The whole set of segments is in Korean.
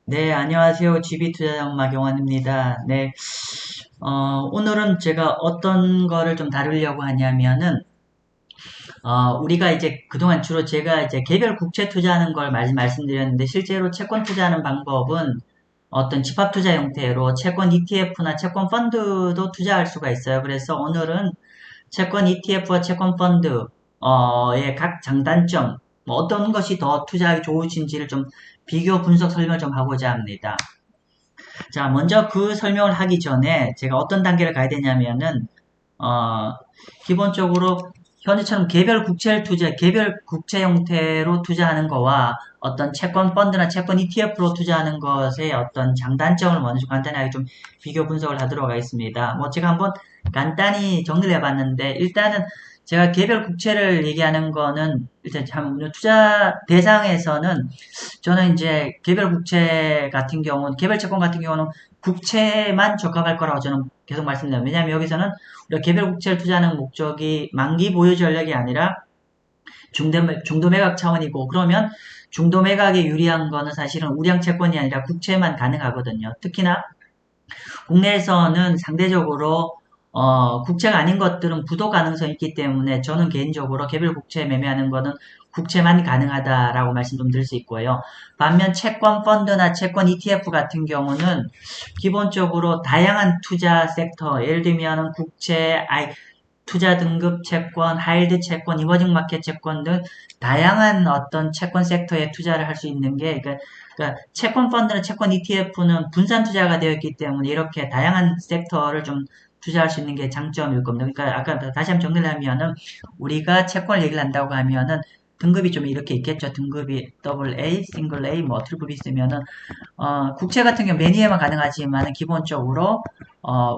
네, 안녕하세요. GB투자자문 마경환입니다. 네, 오늘은 제가 어떤 거를 좀 다루려고 하냐면은, 우리가 이제 그동안 주로 제가 이제 개별 국채 투자하는 걸 말씀드렸는데, 실제로 채권 투자하는 방법은 어떤 집합 투자 형태로 채권 ETF나 채권 펀드도 투자할 수가 있어요. 그래서 오늘은 채권 ETF와 채권 펀드의 각 장단점, 뭐 어떤 것이 더 투자하기 좋으신지를 좀 비교 분석 설명 좀 하고자 합니다. 자, 먼저 그 설명을 하기 전에 제가 어떤 단계를 가야 되냐면은, 어, 기본적으로 현재처럼 개별 국채 형태로 투자하는 거와 어떤 채권 펀드나 채권 ETF로 투자하는 것의 어떤 장단점을 먼저 간단하게 좀 비교 분석을 하도록 하겠습니다. 뭐 제가 한번 간단히 정리를 해봤는데, 일단은 제가 개별 국채를 얘기하는 거는 일단 참 투자 대상에서는 저는 이제 개별 채권 같은 경우는 국채만 적합할 거라고 저는 계속 말씀드려요. 왜냐하면 여기서는 우리가 개별 국채를 투자하는 목적이 만기 보유 전략이 아니라 중도 매각 차원이고, 그러면 중도 매각에 유리한 거는 사실은 우량 채권이 아니라 국채만 가능하거든요. 특히나 국내에서는 상대적으로 국채가 아닌 것들은 부도 가능성이 있기 때문에 저는 개인적으로 개별 국채 매매하는 거는 국채만 가능하다라고 말씀 좀 드릴 수 있고요. 반면 채권 펀드나 채권 ETF 같은 경우는 기본적으로 다양한 투자 섹터, 예를 들면 국채, 투자 등급 채권, 하이드 채권, 이머징 마켓 채권 등 다양한 어떤 채권 섹터에 투자를 할 수 있는 게, 그러니까 채권 펀드나 채권 ETF는 분산 투자가 되어 있기 때문에 이렇게 다양한 섹터를 좀 투자할 수 있는 게 장점일 겁니다. 그러니까 아까 다시 한번 정리를 하면은 우리가 채권을 얘기를 한다고 하면은 등급이 좀 이렇게 있겠죠. 등급이 더블 A, 싱글 A, 뭐 트리플 B 있으면은 국채 같은 경우 매니에만 가능하지만 기본적으로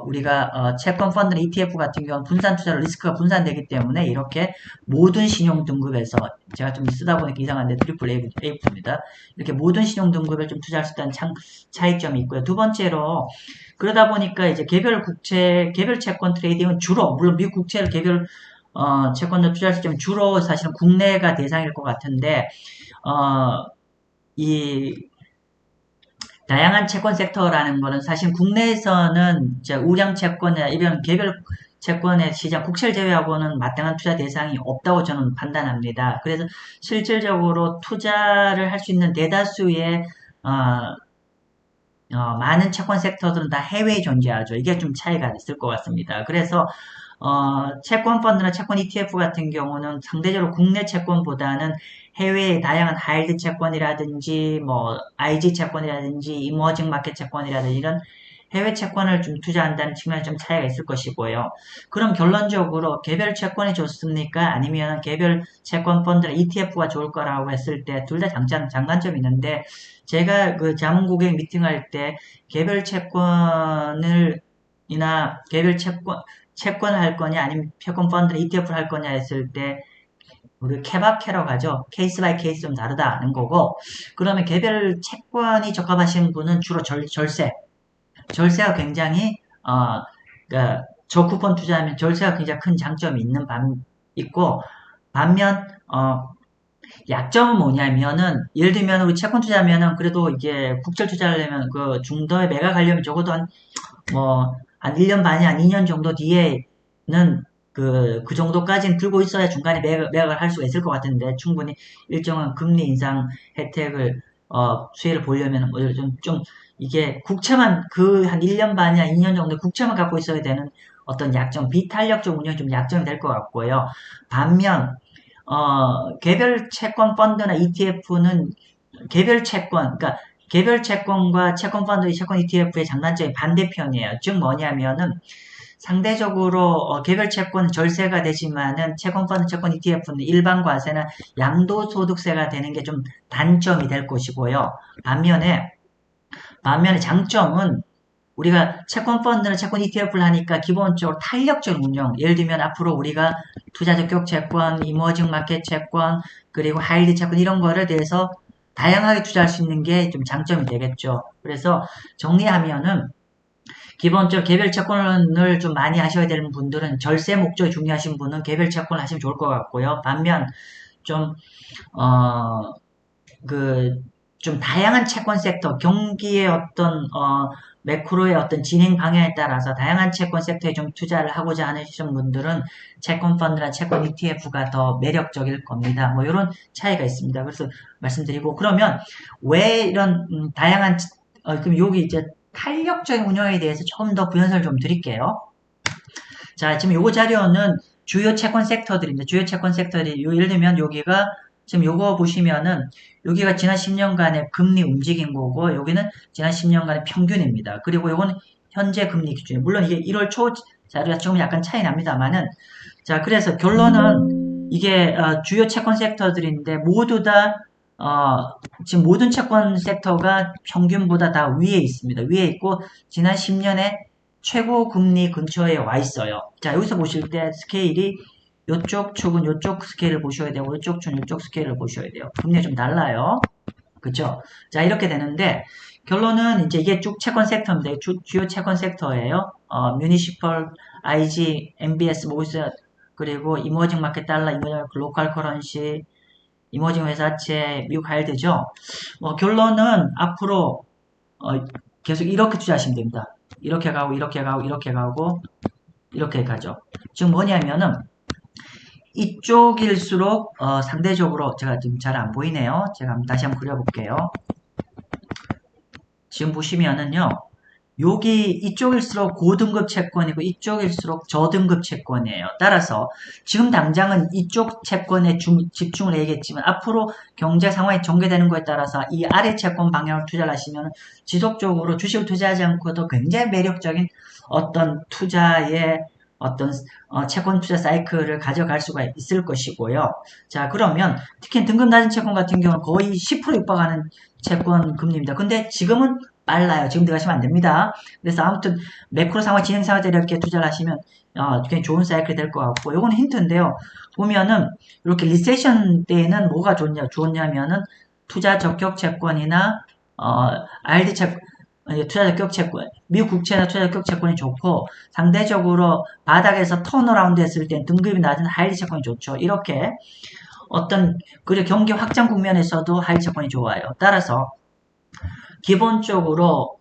우리가 채권 펀드나 ETF 같은 경우는 분산 투자로 리스크가 분산되기 때문에 이렇게 모든 신용 등급에서 제가 좀 쓰다 보니까 이상한데 트리플 A입니다. 이렇게 모든 신용 등급에 좀 투자할 수 있다는 차이점이 있고요. 두 번째로 그러다 보니까 이제 개별 채권 트레이딩은 주로 물론 미국 국채를 개별 채권도 투자할 수 있지만 주로 사실은 국내가 대상일 것 같은데 이 다양한 채권 섹터라는 거는 사실 국내에서는 이제 우량 채권이나 이런 개별 채권의 시장, 국채를 제외하고는 마땅한 투자 대상이 없다고 저는 판단합니다. 그래서 실질적으로 투자를 할 수 있는 대다수의 어, 많은 채권 섹터들은 다 해외에 존재하죠. 이게 좀 차이가 있을 것 같습니다. 그래서 채권 펀드나 채권 ETF 같은 경우는 상대적으로 국내 채권보다는 해외의 다양한 하이드 채권이라든지 뭐 IG 채권이라든지 이머징 마켓 채권이라든지 이런 해외 채권을 좀 투자한다는 측면에 좀 차이가 있을 것이고요. 그럼 결론적으로 개별 채권이 좋습니까? 아니면 개별 채권 펀드나 ETF가 좋을 거라고 했을 때 둘 다 장단점이 있는데 제가 그 자문 고객 미팅할 때 개별 채권을 이나 개별 채권을 할 거냐 아니면 채권 펀드 ETF를 할 거냐 했을 때 우리 케바케라고 하죠. 케이스 바이 케이스 좀 다르다는 거고 그러면 개별 채권이 적합하신 분은 주로 절세가 굉장히 그러니까 저쿠폰 투자하면 절세가 굉장히 큰 장점이 있고 반면 약점은 뭐냐면은 예를 들면 우리 채권 투자하면은 그래도 이게 국채 투자하려면 그 중도에 매각하려면 적어도 한 1년 반이 한 2년 정도 뒤에는 그 정도까지는 들고 있어야 중간에 매각을 할 수가 있을 것 같은데, 충분히 일정한 금리 인상 혜택을, 수혜를 보려면, 이게 국채만, 한 1년 반이나 2년 정도 국채만 갖고 있어야 되는 어떤 약점, 비탄력적 운영이 좀 약점이 될 것 같고요. 반면, 개별 채권 펀드나 ETF는 그러니까 개별 채권과 채권 펀드, 채권 ETF의 장단점이 반대편이에요. 즉 뭐냐면은 상대적으로 개별 채권 절세가 되지만은 채권 펀드, 채권 ETF는 일반 과세나 양도소득세가 되는 게 좀 단점이 될 것이고요. 반면에 장점은 우리가 채권 펀드나 채권 ETF를 하니까 기본적으로 탄력적인 운영, 예를 들면 앞으로 우리가 투자 적격 채권, 이머징 마켓 채권, 그리고 하이드 채권 이런 거를 대해서 다양하게 투자할 수 있는 게 좀 장점이 되겠죠. 그래서 정리하면은 기본적으로 개별 채권을 좀 많이 하셔야 되는 분들은 절세 목적이 중요하신 분은 개별 채권을 하시면 좋을 것 같고요. 반면 좀, 어, 그 좀 다양한 채권 섹터, 경기의 어떤, 매크로의 어떤 진행 방향에 따라서 다양한 채권 섹터에 좀 투자를 하고자 하시는 분들은 채권 펀드나 채권 ETF가 더 매력적일 겁니다. 뭐 이런 차이가 있습니다. 그래서 말씀드리고 그러면 왜 이런 다양한 그럼 여기 이제 탄력적인 운영에 대해서 조금 더 부연설 좀 드릴게요. 자, 지금 요거 자료는 주요 채권 섹터들입니다. 주요 채권 섹터들이 예를 들면 여기가 지금 요거 보시면은 여기가 지난 10년간의 금리 움직인 거고 여기는 지난 10년간의 평균입니다. 그리고 요거는 현재 금리 기준이에요. 물론 이게 1월 초 자료가 조금 약간 차이 납니다만은 자, 그래서 결론은 이게 주요 채권 섹터들인데 모두 다 지금 모든 채권 섹터가 평균보다 다 위에 있습니다. 위에 있고 지난 10년에 최고 금리 근처에 와 있어요. 자, 여기서 보실 때 스케일이 이쪽 축은 이쪽 스케일을 보셔야 되고 이쪽 축은 이쪽 스케일을 보셔야 돼요. 금리가 좀 달라요. 그쵸? 자, 이렇게 되는데 결론은 이제 이게 쭉 채권 섹터입니다. 주요 채권 섹터예요. 뮤니시펄, IG, MBS, 모기스 그리고 이머징 마켓 달러, 이머징 로컬 커런시, 이머징 회사채, 미국 하이드죠. 결론은 앞으로 계속 이렇게 투자하시면 됩니다. 이렇게 가고 이렇게 가고 이렇게 가고 이렇게 가죠. 지금 뭐냐면은 이쪽일수록 상대적으로 제가 지금 잘 안 보이네요. 제가 다시 한번 그려볼게요. 지금 보시면은요. 여기 이쪽일수록 고등급 채권이고 이쪽일수록 저등급 채권이에요. 따라서 지금 당장은 이쪽 채권에 집중을 해야겠지만 앞으로 경제 상황이 전개되는 거에 따라서 이 아래 채권 방향을 투자를 하시면 지속적으로 주식을 투자하지 않고도 굉장히 매력적인 어떤 투자의 어떤 채권 투자 사이클을 가져갈 수가 있을 것이고요. 자, 그러면 특히 등급 낮은 채권 같은 경우는 거의 10% 육박하는 채권 금리입니다. 근데 지금은 빨라요. 지금 들어가시면 안 됩니다. 그래서 아무튼 매크로 상황 진행 상황에 이렇게 투자를 하시면 굉장히 좋은 사이클이 될 것 같고 요거는 힌트인데요. 보면은 이렇게 리세션 때에는 뭐가 좋냐면은 투자 적격 채권이나 RD 채권 투자 적격 채권, 미국 국채나 투자 적격 채권이 좋고 상대적으로 바닥에서 턴어라운드 했을 때 등급이 낮은 하이리 채권이 좋죠. 이렇게 그리고 경기 확장 국면에서도 하이리 채권이 좋아요. 따라서 기본적으로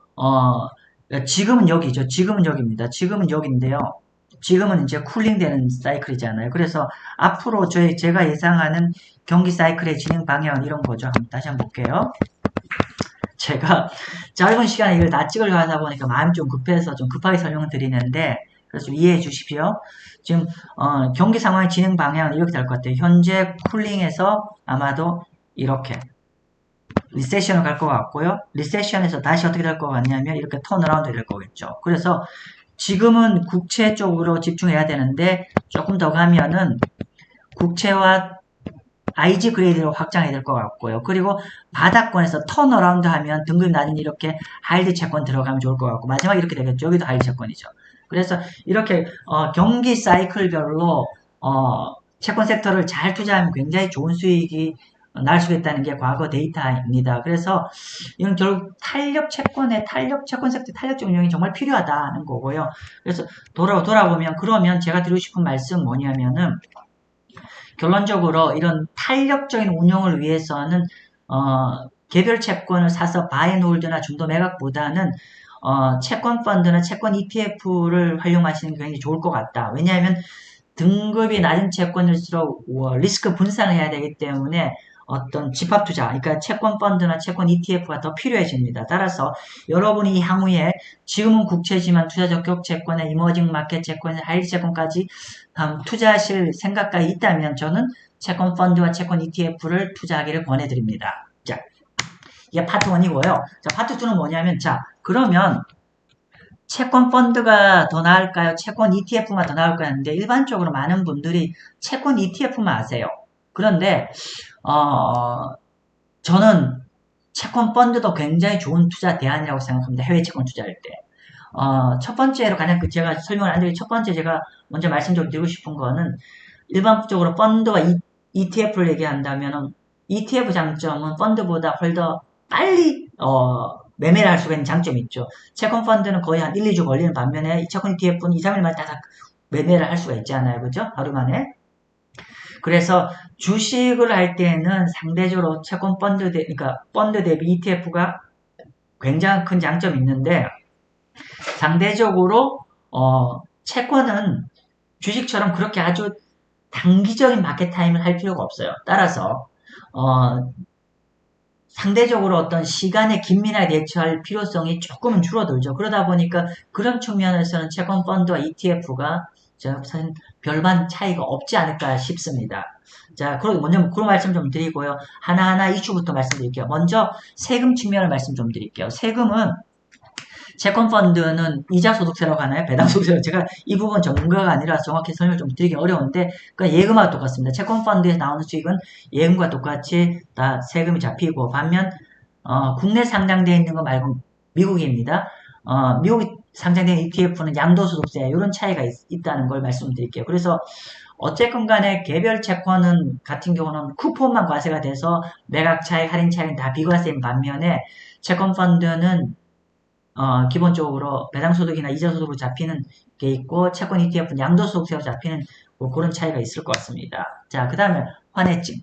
지금은 여기죠. 지금은 여기입니다. 지금은 여기인데요. 지금은 이제 쿨링되는 사이클이잖아요. 그래서 앞으로 제가 예상하는 경기 사이클의 진행 방향은 이런 거죠. 다시 한번 볼게요. 제가 짧은 시간에 이걸 다 찍으려고 하다 보니까 마음이 좀 급해서 좀 급하게 설명을 드리는데 그래서 좀 이해해 주십시오. 지금 경기 상황의 진행 방향은 이렇게 될 것 같아요. 현재 쿨링에서 아마도 이렇게 리세션을 갈 것 같고요. 리세션에서 다시 어떻게 될 것 같냐면 이렇게 턴어라운드 될 거겠죠. 그래서 지금은 국채 쪽으로 집중해야 되는데 조금 더 가면은 국채와 IG 그레이드로 확장해야 될 것 같고요. 그리고 바닥권에서 턴어라운드 하면 등급이 낮은 이렇게 하이드 채권 들어가면 좋을 것 같고 마지막에 이렇게 되겠죠. 여기도 하이드 채권이죠. 그래서 이렇게 경기 사이클별로 채권 섹터를 잘 투자하면 굉장히 좋은 수익이 날 수 있다는 게 과거 데이터입니다. 그래서 이건 결국 채권 섹터 탄력적 운영이 정말 필요하다는 거고요. 그래서 돌아보면 그러면 제가 드리고 싶은 말씀 뭐냐면은 결론적으로 이런 탄력적인 운영을 위해서는 개별 채권을 사서 바이앤홀드나 중도 매각보다는 채권 펀드나 채권 ETF를 활용하시는 게 굉장히 좋을 것 같다. 왜냐하면 등급이 낮은 채권일수록 리스크 분산을 해야 되기 때문에 어떤 집합 투자, 그러니까 채권 펀드나 채권 ETF가 더 필요해집니다. 따라서 여러분이 향후에 지금은 국채지만 투자 적격 채권에 이머징 마켓 채권에 하이리 채권까지 투자하실 생각가 있다면 저는 채권 펀드와 채권 ETF를 투자하기를 권해드립니다. 자, 이게 파트 1이고요. 자, 파트 2는 뭐냐면, 자, 그러면 채권 펀드가 더 나을까요? 채권 ETF가 더 나을까요? 하는데 일반적으로 많은 분들이 채권 ETF만 아세요. 그런데 저는 채권 펀드도 굉장히 좋은 투자 대안이라고 생각합니다. 해외 채권 투자할 때. 첫 번째로 가장 제가 설명을 안 드리고 첫 번째 제가 먼저 말씀 좀 드리고 싶은 거는 일반적으로 펀드와 ETF를 얘기한다면 ETF 장점은 펀드보다 훨 더 빨리 매매를 할 수가 있는 장점이 있죠. 채권 펀드는 거의 한 1, 2주 걸리는 반면에 채권 ETF는 2, 3일 만에 다 매매를 할 수가 있잖아요. 그죠? 하루 만에. 그래서 주식을 할 때는 상대적으로 채권 그러니까 펀드 대비 ETF가 굉장히 큰 장점이 있는데 상대적으로 채권은 주식처럼 그렇게 아주 단기적인 마켓 타임을 할 필요가 없어요. 따라서 상대적으로 어떤 시간의 긴밀하게 대처할 필요성이 조금은 줄어들죠. 그러다 보니까 그런 측면에서는 채권 펀드와 ETF가 저는 별반 차이가 없지 않을까 싶습니다. 자, 그럼 먼저 그런 말씀 좀 드리고요. 하나하나 이슈부터 말씀드릴게요. 먼저 세금 측면을 말씀 좀 드릴게요. 세금은 채권 펀드는 이자 소득세라고 하나요? 배당 소득세라고 제가 이 부분 전문가가 아니라 정확히 설명 좀 드리기 어려운데 그러니까 예금과 똑같습니다. 채권 펀드에서 나오는 수익은 예금과 똑같이 다 세금이 잡히고 반면 국내 상장되어 있는 거 말고 미국입니다. 미국 상장된 ETF는 양도소득세 이런 차이가 있다는 걸 말씀드릴게요. 그래서 어쨌건 간에 개별 채권은 같은 경우는 쿠폰만 과세가 돼서 매각 차익, 할인 차익은 다 비과세인 반면에 채권 펀드는 기본적으로 배당소득이나 이자소득으로 잡히는 게 있고 채권 ETF는 양도소득세로 잡히는 뭐 그런 차이가 있을 것 같습니다. 자, 그 다음에 환해증.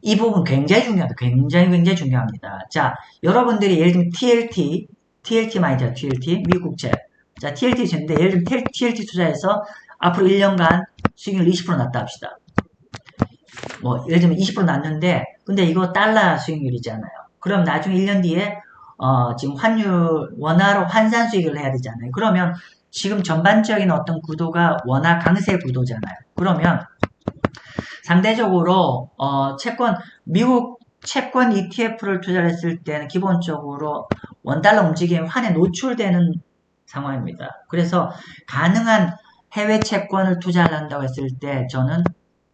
이 부분 굉장히 중요합니다. 굉장히 중요합니다. 자, 여러분들이 예를 들면 TLT 많이 죠 TLT, 미국채. 자, TLT 줬는데 예를 들면 TLT 투자해서 앞으로 1년간 수익률 20% 났다 합시다. 뭐 예를 들면 20% 났는데 근데 이거 달러 수익률이잖아요. 그럼 나중에 1년 뒤에 지금 환율 원화로 환산 수익을 해야 되잖아요. 그러면 지금 전반적인 어떤 구도가 원화 강세 구도잖아요. 그러면 상대적으로 미국 채권 ETF를 투자를 했을 때는 기본적으로 원달러 움직임에 환에 노출되는 상황입니다. 그래서 가능한 해외 채권을 투자를 한다고 했을 때 저는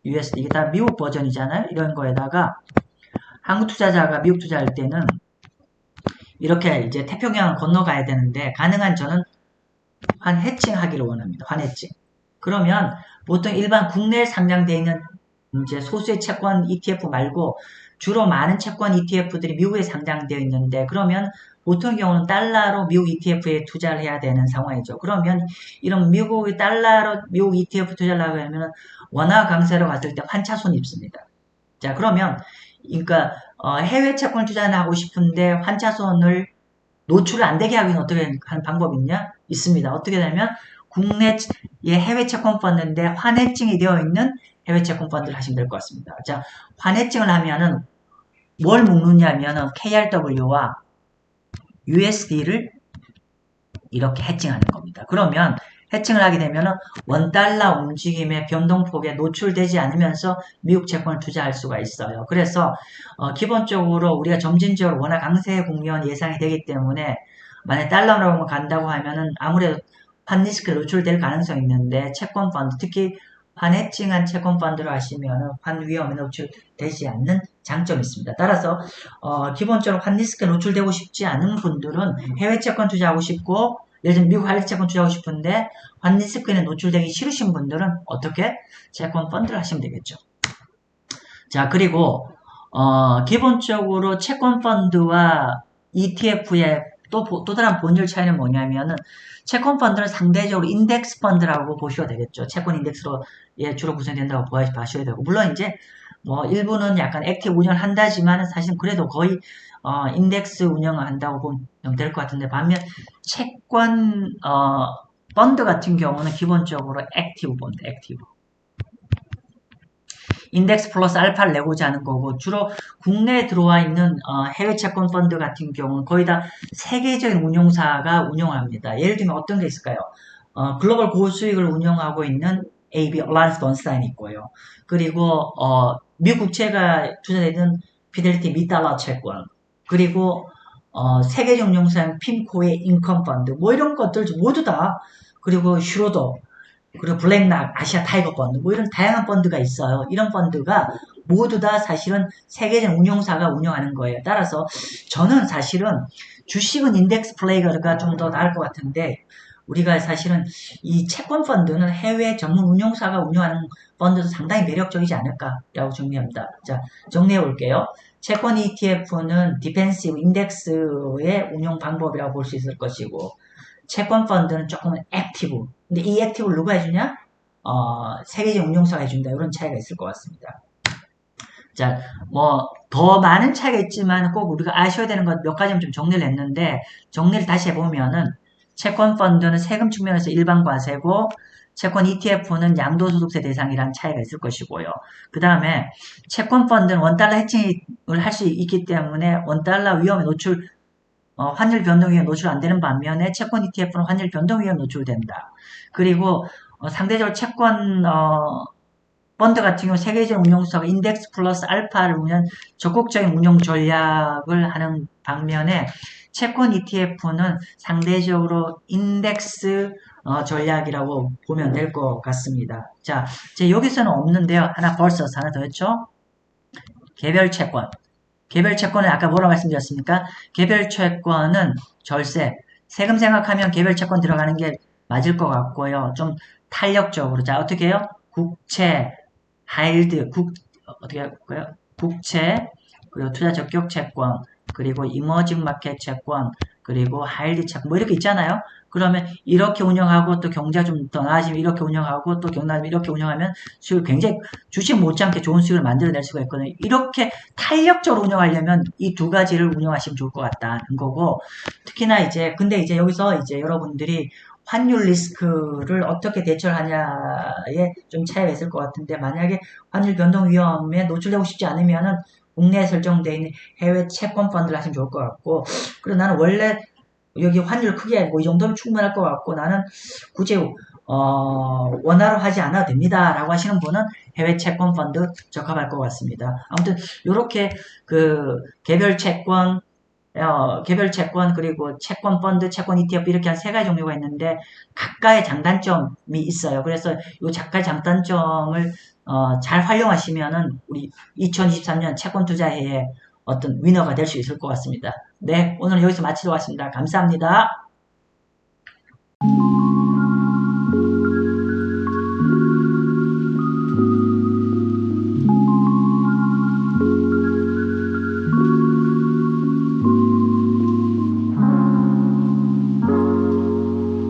USD 이게 다 미국 버전이잖아요. 이런 거에다가 한국 투자자가 미국 투자할 때는 이렇게 이제 태평양을 건너가야 되는데 가능한 저는 환 해칭하기를 원합니다. 환 해칭. 그러면 보통 일반 국내에 상장되어 있는 이제 소수의 채권 ETF 말고 주로 많은 채권 ETF들이 미국에 상장되어 있는데 그러면 보통 경우는 달러로 미국 ETF에 투자를 해야 되는 상황이죠. 그러면 이런 미국의 달러로 미국 ETF 투자를 하려면 원화 강세로 갔을 때 환차손이 있습니다. 자, 그러면 그러니까 해외 채권 투자를 하고 싶은데 환차손을 노출을 안 되게 하기 위해서 어떻게 하는 방법이 있냐? 있습니다. 어떻게 되면 국내의 해외 채권 펀드인데 환해증이 되어 있는 해외 채권 펀드를 하시면 될 것 같습니다. 자, 환해증을 하면은 뭘 묶느냐면은 KRW와 USD를 이렇게 해칭하는 겁니다. 그러면 해칭을 하게 되면은 원달러 움직임의 변동폭에 노출되지 않으면서 미국 채권을 투자할 수가 있어요. 그래서 기본적으로 우리가 점진적으로 워낙 강세 국면 예상이 되기 때문에 만약 달러로 간다고 하면은 아무래도 환 리스크에 노출될 가능성이 있는데 채권 펀드 특히 환해칭한 채권 펀드를 하시면은 환 위험에 노출되지 않는 장점이 있습니다. 따라서 기본적으로 환 리스크에 노출되고 싶지 않은 분들은 해외 채권 투자하고 싶고 예를 들면 미국 할리 채권 투자하고 싶은데 환 리스크에 노출되기 싫으신 분들은 어떻게? 채권 펀드를 하시면 되겠죠. 자, 그리고 기본적으로 채권 펀드와 ETF의 또 다른 본질 차이는 뭐냐면은 채권 펀드는 상대적으로 인덱스 펀드라고 보셔야 되겠죠. 채권 인덱스로 주로 구성된다고 보셔야 되고 물론 이제 뭐 일부는 약간 액티브 운영을 한다지만 사실은 그래도 거의 인덱스 운영을 한다고 보면 될 것 같은데 반면 채권 펀드 같은 경우는 기본적으로 액티브 펀드, 액티브 인덱스 플러스 알파를 내고자 하는 거고 주로 국내에 들어와 있는 해외 채권 펀드 같은 경우는 거의 다 세계적인 운용사가 운영합니다. 예를 들면 어떤 게 있을까요? 글로벌 고수익을 운영하고 있는 AB 얼라이언스 번스타인이 있고요. 그리고 미국 국채가 투자되어 있는 피델리티 미달러 채권 그리고 세계적 운용사인 핀코의 인컴 펀드 뭐 이런 것들 모두 다 그리고 슈로더 그리고 블랙락, 아시아 타이거 펀드 뭐 이런 다양한 펀드가 있어요. 이런 펀드가 모두 다 사실은 세계적 운용사가 운영하는 거예요. 따라서 저는 사실은 주식은 인덱스 플레이가 좀 더 나을 것 같은데 우리가 사실은 이 채권 펀드는 해외 전문 운용사가 운영하는 펀드도 상당히 매력적이지 않을까라고 정리합니다. 자, 정리해 볼게요. 채권 ETF는 디펜시브 인덱스의 운용 방법이라고 볼 수 있을 것이고 채권 펀드는 조금은 액티브. 근데 이 액티브를 누가 해주냐? 세계적인 운용사가 해준다. 이런 차이가 있을 것 같습니다. 자, 뭐, 더 많은 차이가 있지만 꼭 우리가 아셔야 되는 것 몇 가지는 좀 정리를 했는데, 정리를 다시 해보면은, 채권 펀드는 세금 측면에서 일반 과세고, 채권 ETF는 양도소득세 대상이라는 차이가 있을 것이고요. 그 다음에, 채권 펀드는 원달러 해칭을 할 수 있기 때문에 원달러 위험에 환율 변동 위험에 노출 안 되는 반면에 채권 ETF는 환율 변동 위험에 노출된다. 그리고, 상대적으로 채권, 펀드 같은 경우 세계적 운용사가 인덱스 플러스 알파를 운영 적극적인 운용 전략을 하는 반면에 채권 ETF는 상대적으로 인덱스 전략이라고 보면 될 것 같습니다. 자, 제 여기서는 없는데요. 하나 더 했죠? 개별 채권. 개별 채권은 아까 뭐라고 말씀드렸습니까? 개별 채권은 절세. 세금 생각하면 개별 채권 들어가는 게 맞을 것 같고요. 좀 탄력적으로. 자, 어떻게 해요? 국채, 하이힐드, 어떻게 할까요? 국채, 그리고 투자 적격 채권, 그리고 이머징 마켓 채권, 그리고 하이힐드 채권, 뭐 이렇게 있잖아요. 그러면 이렇게 운영하고 또 경제가 좀 더 나아지면 이렇게 운영하고 또 경나면 이렇게 운영하면 수익 굉장히 주식 못지않게 좋은 수익을 만들어낼 수가 있거든요. 이렇게 탄력적으로 운영하려면 이 두 가지를 운영하시면 좋을 것 같다는 거고, 특히나 근데 이제 여기서 이제 여러분들이 환율 리스크를 어떻게 대처를 하냐에 좀 차이가 있을 것 같은데, 만약에 환율 변동 위험에 노출되고 싶지 않으면은 국내에 설정되어 있는 해외 채권 펀드를 하시면 좋을 것 같고, 그리고 나는 원래 여기 환율 크게 뭐 이 정도면 충분할 것 같고, 나는 굳이 원화로 하지 않아도 됩니다 라고 하시는 분은 해외 채권 펀드 적합할 것 같습니다. 아무튼 이렇게 그 개별 채권, 그리고 채권 펀드, 채권 ETF 이렇게 한 세 가지 종류가 있는데 각각의 장단점이 있어요. 그래서 이 각각의 장단점을 잘 활용하시면은 우리 2023년 채권 투자해의 어떤 위너가 될 수 있을 것 같습니다. 네, 오늘 여기서 마치도록 하겠습니다. 감사합니다.